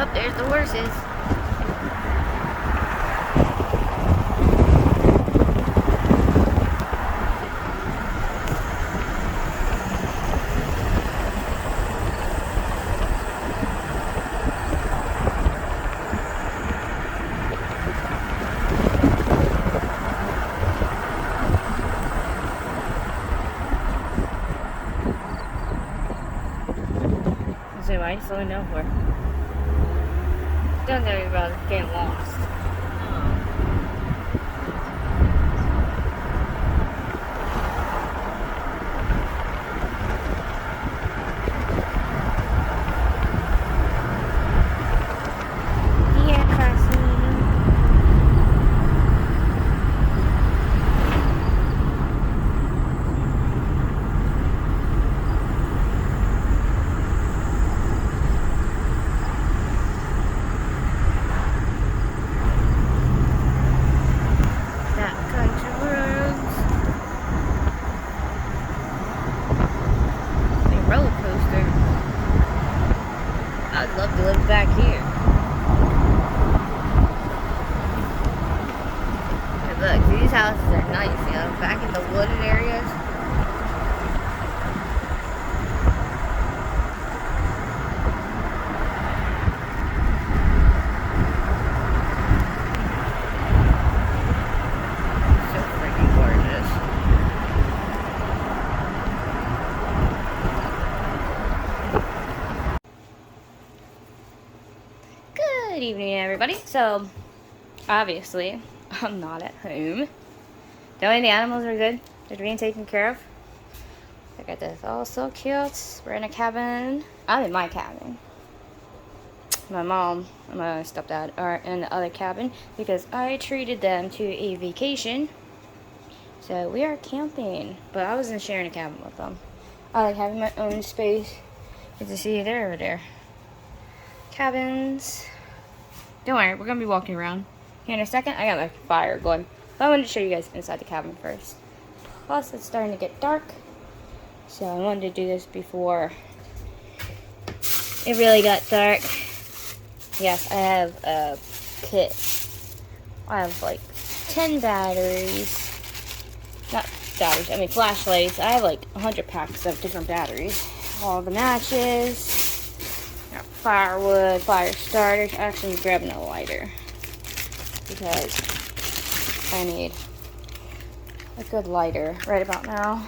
Oh, there's the horses. So why are you slowing down for? Don't tell me about getting lost. Yeah, fascinating. Country roads. A roller coaster. I'd love to live back here. And look, these houses are nice, you know, back in the wooded areas. So freaking gorgeous. Good evening, everybody. So, obviously, I'm not at home. Knowing the animals are good, they're being taken care of. Look at this, oh, so cute. We're in a cabin. I'm in my cabin. My mom and my stepdad are in the other cabin because I treated them to a vacation. So we are camping, but I wasn't sharing a cabin with them. I like having my own space. As you see, they're over there. Cabins. Don't worry, we're gonna be walking around here in a second. I got my fire going. But I wanted to show you guys inside the cabin first. Plus, it's starting to get dark, so I wanted to do this before it really got dark. Yes, I have a kit. I have like 10 batteries. Not batteries, I mean flashlights. I have like 100 packs of different batteries. All the matches. Got firewood, fire starters. Actually, I'm grabbing a lighter because I need a good lighter right about now.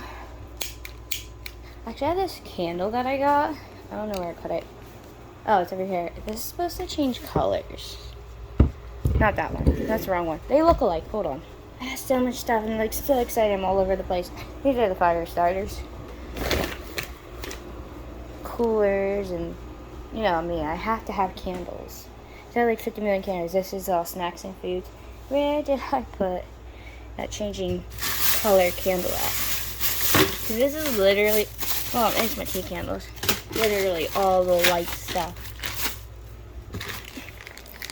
Actually, I have this candle that I got. I don't know where I put it. Oh, it's over here. This is supposed to change colors. Not that one. That's the wrong one. They look alike. Hold on. I have so much stuff. I'm like so excited. I'm all over the place. These are the fire starters. Coolers and, you know me. I have to have candles. So I have like 50 million candles. This is all snacks and foods. Where did I put that changing color candle at? Because this is literally, well, there's my tea candles. Literally all the light stuff.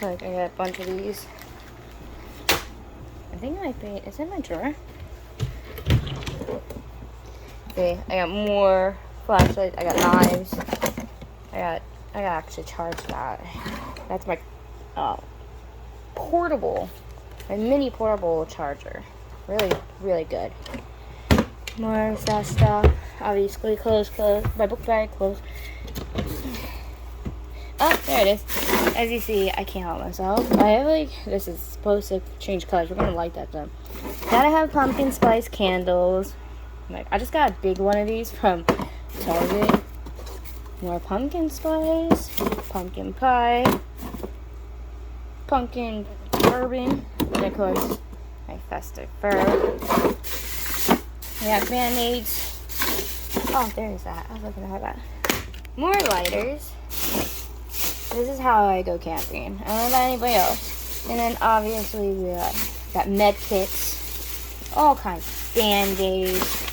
Like, I got a bunch of these. I think it might be, is it in my drawer? See, I got more flashlights. I got knives. I gotta actually charge that. That's my portable, my mini portable charger. Really, really good. More of that stuff. Obviously, clothes. My book bag, clothes. Oh, there it is. As you see, I can't help myself. I have like, this is supposed to change colors. We're gonna light that though. Gotta have pumpkin spice candles. Like, I just got a big one of these from Target. More pumpkin spice, pumpkin pie, pumpkin bourbon, and of course, my festive fur. We have Band-Aids. Oh, there's that. I was looking at that. More lighters. This is how I go camping. I don't know about anybody else. And then obviously we got med kits, all kinds of Band-Aids.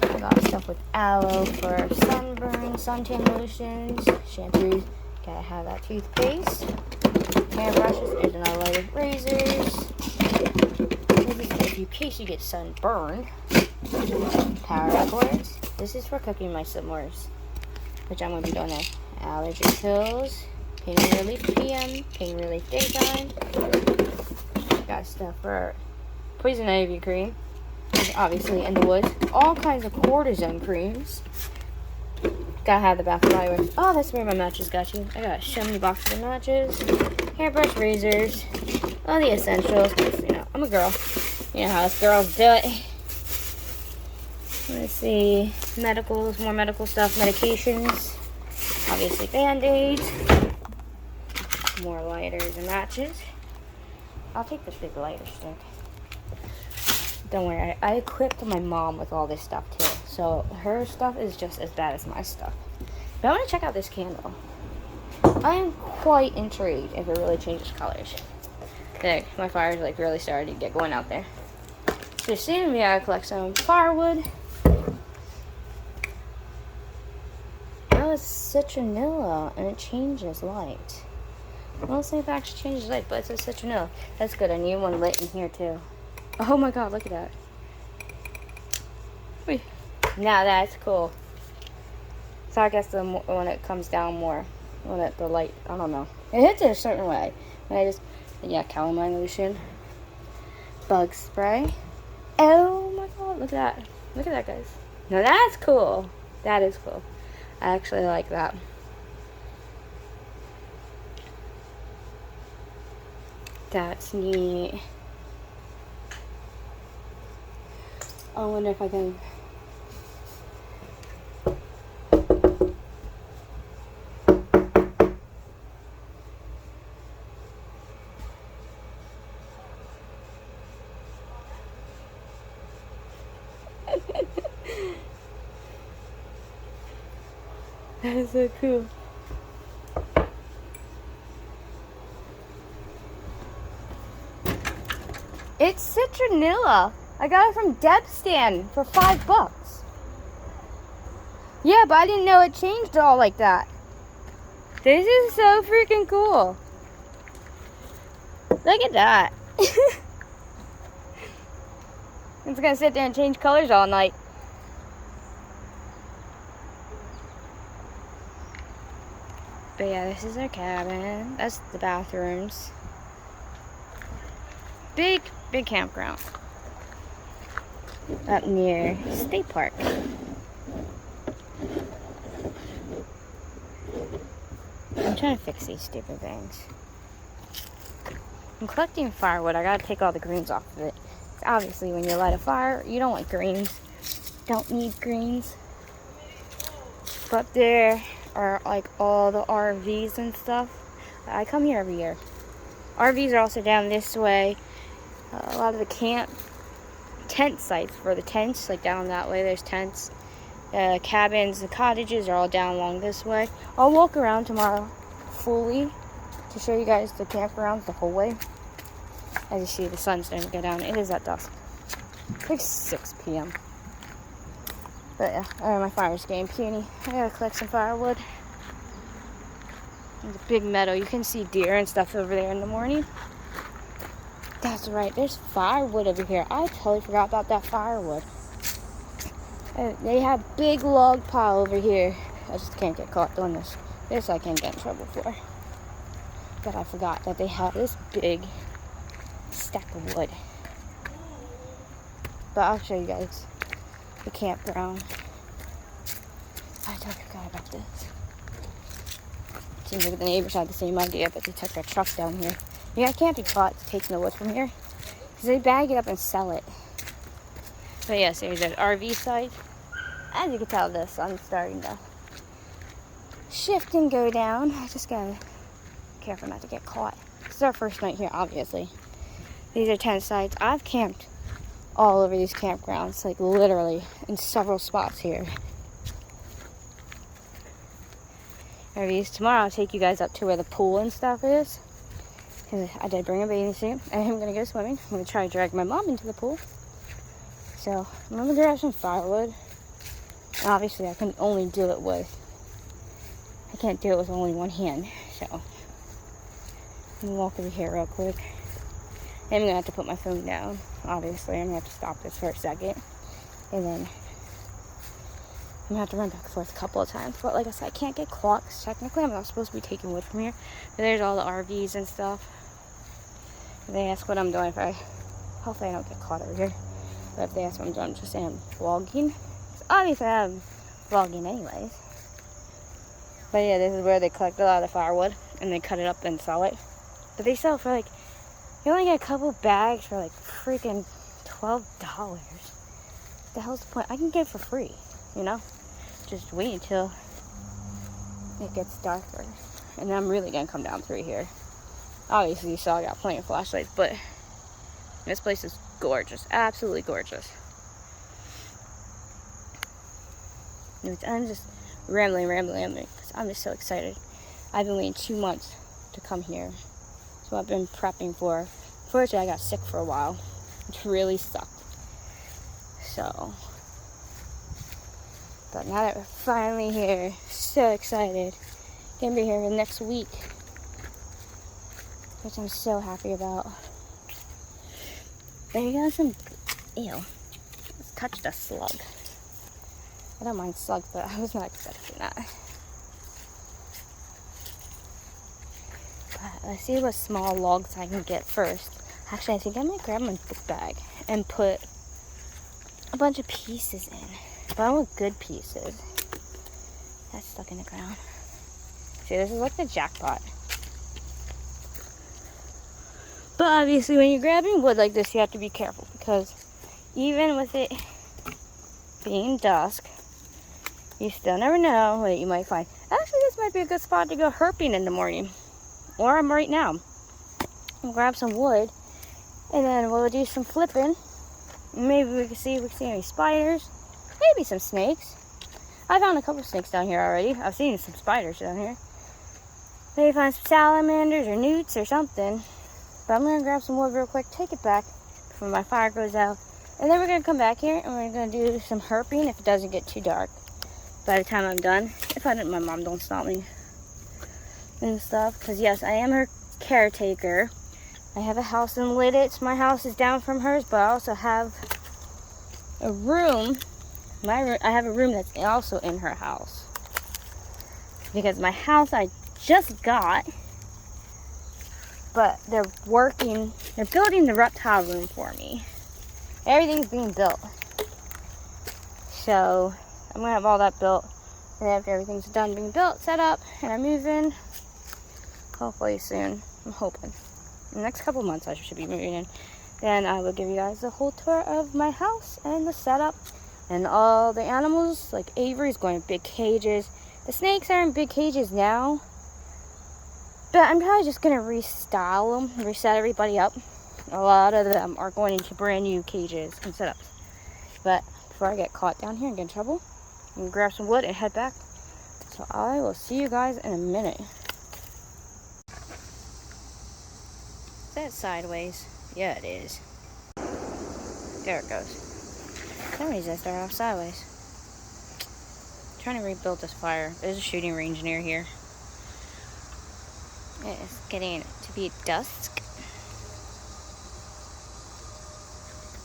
I got stuff with aloe for sunburn, suntan lotions, shampoos. Gotta have that toothpaste, hairbrushes. There's another lighter, razors. In case you get sunburned. Power cords. This is for cooking my s'mores, which I'm gonna be doing now. Allergy pills, Pain Relief PM, Pain Relief Daytime. Got stuff for Poison Ivy cream, obviously in the woods. All kinds of cortisone creams. Gotta have the Bath and Body Works. Oh, that's where my matches got you. I got so many boxes of matches, hairbrush, razors, all the essentials. 'Cause, you know, I'm a girl. You know how us girls do it. Let's see, medicals, more medical stuff, medications, obviously Band-Aids, more lighters and matches. I'll take this big lighter stick. Don't worry, I equipped my mom with all this stuff too, so her stuff is just as bad as my stuff. But I want to check out this candle. I am quite intrigued if it really changes colors. There, my fire's like really starting to get going out there. So you're seeing me, I collect some firewood. Now it's citronella and it changes light. I don't say if it actually changes light, but it's a citronella. That's good. I need one lit in here too. Oh my god, look at that. Wait. Now that's cool. So I guess when it comes down more, when the light, I don't know. It hits it a certain way. And yeah, calamine lotion. Bug spray. Oh my god, look at that. Look at that, guys. Now that's cool. That is cool. I actually like that. That's neat. I wonder if I can... That is so cool. It's citronella. I got it from Debstan for $5. Yeah, but I didn't know it changed all like that. This is so freaking cool. Look at that. It's gonna sit there and change colors all night. But yeah, this is our cabin. That's the bathrooms. Big campground. Up near State Park. I'm trying to fix these stupid things. I'm collecting firewood. I gotta take all the greens off of it. Obviously, when you light a fire, you don't want greens. Don't need greens. But there are like all the RVs and stuff. I come here every year. RVs are also down this way. A lot of the tent sites for the tents, like down that way, there's tents. Cabins and cottages are all down along this way. I'll walk around tomorrow fully to show you guys the campgrounds the whole way. As you see, the sun's starting to go down. It is at dusk. It's like 6 p.m. But yeah, my fire's getting puny. I gotta collect some firewood. There's a big meadow. You can see deer and stuff over there in the morning. That's right, there's firewood over here. I totally forgot about that firewood. They have big log pile over here. I just can't get caught doing this. This I can't get in trouble for. But I forgot that they have this big stack of wood. But I'll show you guys the campground. I totally forgot about this. Seems like the neighbors had the same idea, but they took their truck down here. Yeah, I can't be caught taking the wood from here because they bag it up and sell it. But yes, there's an RV site. As you can tell, the sun's starting to shift and go down. I just gotta be careful not to get caught. This is our first night here, obviously. These are tent sites. I've camped all over these campgrounds, like literally in several spots here. RVs. Tomorrow I'll take you guys up to where the pool and stuff is. Because I did bring a bathing suit. I am going to go swimming. I'm going to try to drag my mom into the pool. So, I'm going to grab some firewood. And obviously, I can only do it with... I can't do it with only one hand. So, I'm going to walk over here real quick. And I'm going to have to put my phone down. Obviously, I'm going to have to stop this for a second. And then I'm gonna have to run back and forth a couple of times. But like I said, I can't get caught because technically I'm not supposed to be taking wood from here. But there's all the RVs and stuff. They ask what I'm doing. Hopefully I don't get caught over here. But if they ask what I'm doing, I'm just saying I'm vlogging. Obviously I'm vlogging anyways. But yeah, this is where they collect a lot of the firewood and they cut it up and sell it. But they sell it for like, you only get a couple bags for like freaking $12. What the hell's the point? I can get it for free, you know? Just wait until it gets darker. And then I'm really gonna come down through here. Obviously you saw I got plenty of flashlights, but this place is gorgeous. Absolutely gorgeous. Anyways, I'm just rambling because I'm just so excited. I've been waiting 2 months to come here. So I've been prepping for. Fortunately, I got sick for a while, which really sucked. So, but now that we're finally here, so excited. Gonna be here next week, which I'm so happy about. There you go, some, ew, let's touch the slug. I don't mind slugs, but I was not expecting that. But let's see what small logs I can get first. Actually, I think I might grab my book bag and put a bunch of pieces in. But I want good pieces. That's stuck in the ground. See, this is like the jackpot. But obviously, when you're grabbing wood like this, you have to be careful. Because even with it being dusk, you still never know what you might find. Actually, this might be a good spot to go herping in the morning. Or I'm right now. I'll grab some wood. And then we'll do some flipping. Maybe we can see if we can see any spiders. Maybe some snakes. I found a couple snakes down here already. I've seen some spiders down here. Maybe find some salamanders or newts or something. But I'm going to grab some wood real quick, take it back before my fire goes out. And then we're going to come back here and we're going to do some herping if it doesn't get too dark. By the time I'm done, if my mom don't stop me and stuff. Because yes, I am her caretaker. I have a house in Lidditz. My house is down from hers, but I also have a room. I have a room that's also in her house. Because my house I just got, but they're building the reptile room for me. Everything's being built. So I'm gonna have all that built. And after everything's done being built, set up, and I move in, hopefully soon, I'm hoping. In the next couple months I should be moving in. Then I will give you guys a whole tour of my house and the setup and all the animals. Like Avery's going in big cages. The snakes are in big cages now. But I'm probably just going to restyle them, reset everybody up. A lot of them are going into brand new cages and setups. But before I get caught down here and get in trouble, I'm going to grab some wood and head back. So I will see you guys in a minute. Is that sideways? Yeah, it is. There it goes. For some reason I started off sideways. I'm trying to rebuild this fire. There's a shooting range near here. It's getting to be dusk.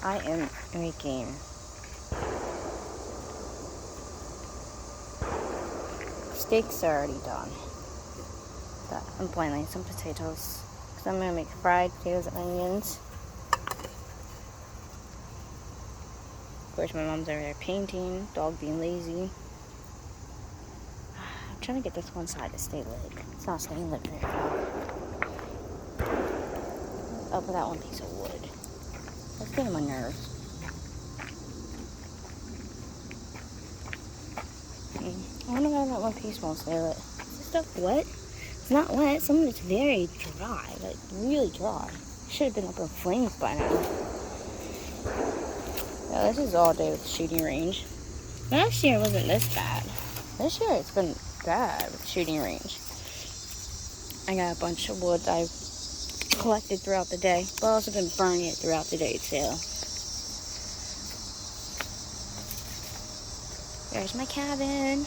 I am making steaks are already done. But I'm boiling some potatoes. So I'm going to make fried potatoes and onions. Of course, my mom's over there painting, dog being lazy. I'm trying to get this one side to stay lit. It's not staying lit very well. Up with that one piece of wood. That's getting on my nerves. I wonder why that one piece won't stay lit. Is this stuff wet? It's not wet. Some of it's very dry, like really dry. Should have been up in flames by now. Yeah, this is all day with the shooting range. Last year it wasn't this bad. This year it's been bad with shooting range. I got a bunch of wood I collected throughout the day, but I've also been burning it throughout the day too. There's my cabin.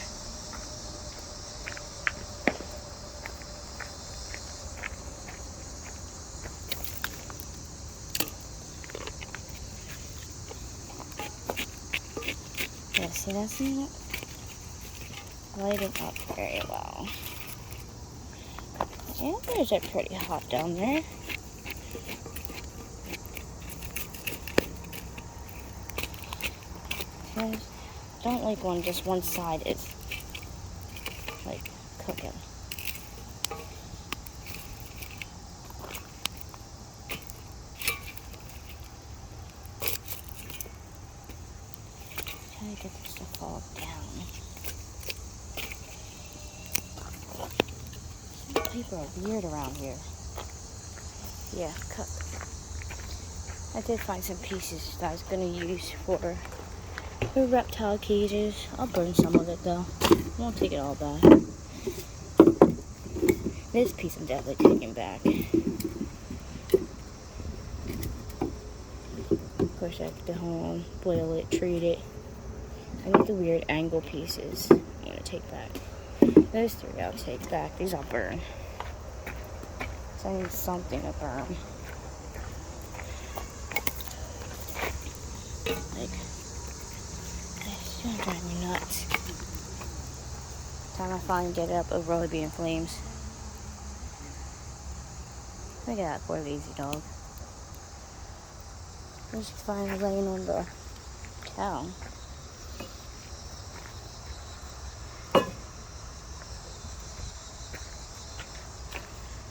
Yeah, see that? lighting up very well. And there's it pretty hot down there. I don't like when just one side is like cooking. Trying to get this to fall down. Some people are weird around here. Yeah, cut. I did find some pieces that I was gonna use for the reptile cages. I'll burn some of it though. I won't take it all back. This piece I'm definitely taking back. Of course, I have to home, boil it, treat it. I need the weird angle pieces I'm gonna take back. Those three I'll take back. These I'll burn. So I need something to burn. Like, it's gonna drive me nuts. Time I finally get it up, it'll really be in flames. Look at that poor lazy dog. He's finally laying on the cow.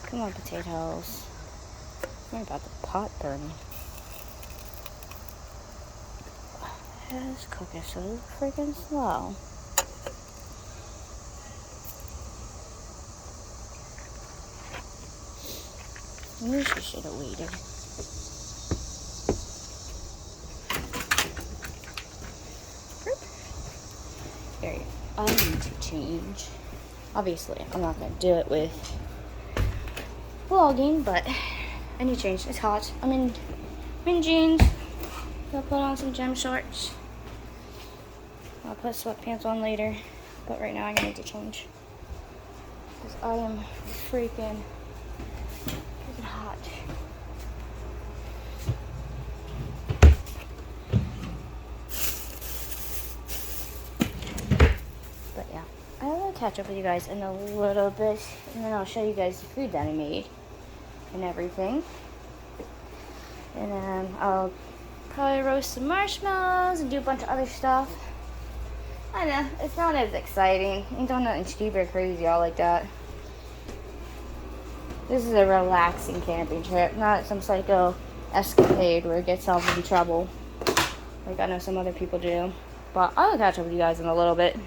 Come on, potatoes. Worry about the pot burning. It's cooking so freaking slow. Maybe she should have waited. Here, I need to change. Obviously, I'm not going to do it with vlogging, but I need to change. It's hot. I'm in jeans. I'll put on some gym shorts. I'll put sweatpants on later, but right now I need to change. Because I am freaking hot. But yeah, I will catch up with you guys in a little bit, and then I'll show you guys the food that I made and everything. And then I'll probably roast some marshmallows and do a bunch of other stuff. I know, it's not as exciting. Ain't doing nothing stupid or crazy all like that. This is a relaxing camping trip, not some psycho escapade where it gets yourself in trouble. Like I know some other people do. But I'll catch up with you guys in a little bit.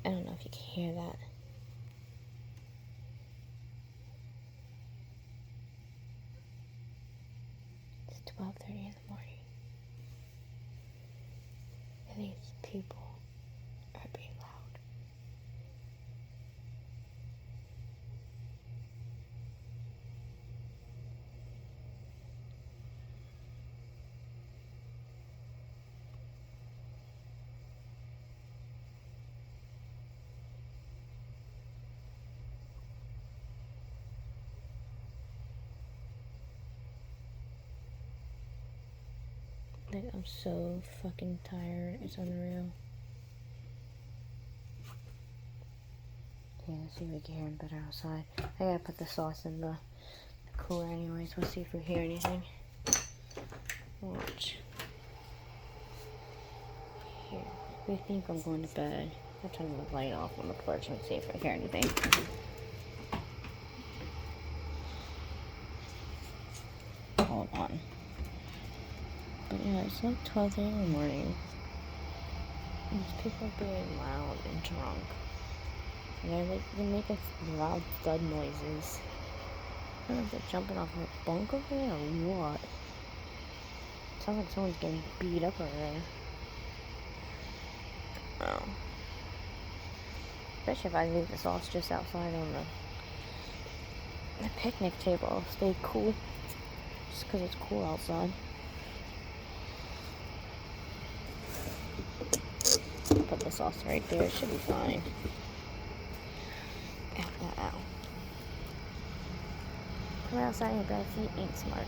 I don't know if you can hear that. It's 12:30 in the morning. And these people are being loud. Like, I'm so fucking tired. It's unreal. Yeah, let's see if we can hear him better outside. I gotta put the sauce in the cooler anyways. We'll see if we hear anything. Watch. Here. We think I'm going to bed. I'll turn the light off on the porch and see if I hear anything. Hold on. But yeah, it's like 12:30 in the morning. And these people are being loud and drunk. And they're making loud thud noises. I don't know if they're jumping off a bunk over there or what. It sounds like someone's getting beat up over there. Oh. Especially if I leave the sauce just outside on the picnic table, it'll stay cool. Just because it's cool outside. Put the sauce right there, it should be fine. Ow, ow, ow. Coming outside in your bare feet ain't smart.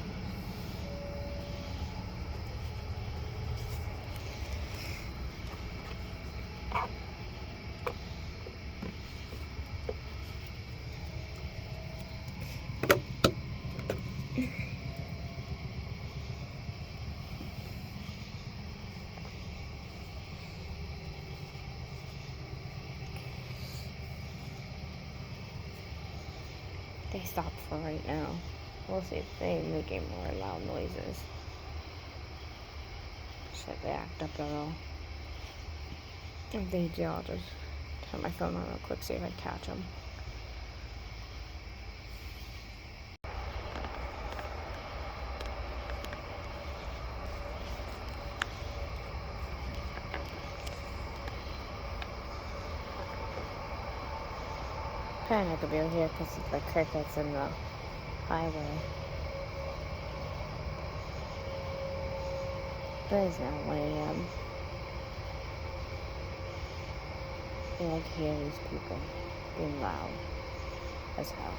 They stopped for right now. We'll see if they make any more loud noises. Should they act up at all? If they do, I'll just turn my phone on real quick, see if I catch them. Probably not gonna be over here because of the crickets and the highway. But it's now 1 a.m. I can hear these people being loud as hell.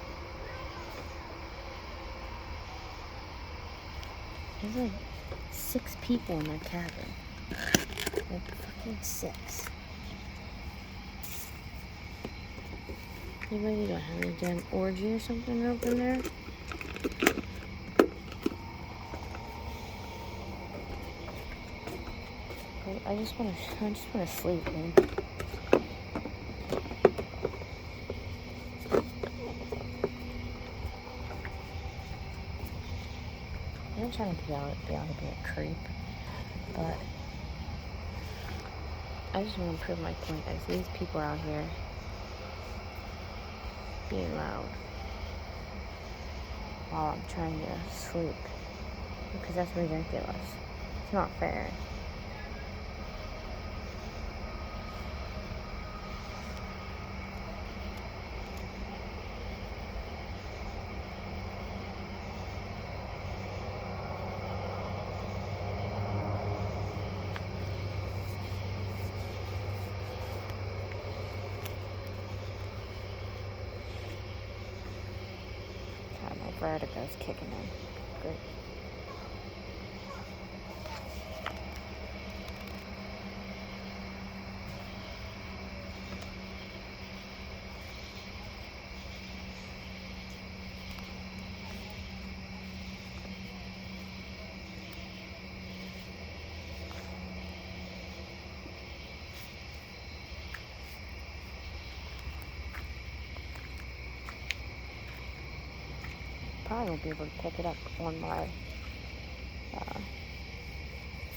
There's like 6 people in my cabin. Like fucking 6. Anybody don't have any damn orgy or something open there? I just wanna sleep, man. I'm not trying to be out to be a creep, but I just want to prove my point as these people out here being loud while I'm trying to sleep, because that's ridiculous. It's not fair. God, my vertigo's kicking in. Great. Probably won't be able to pick it up on my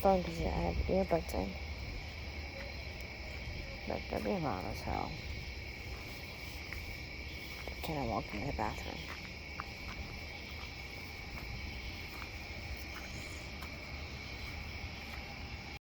phone because I have earbuds in. But they're being loud as hell. Can I walk into the bathroom?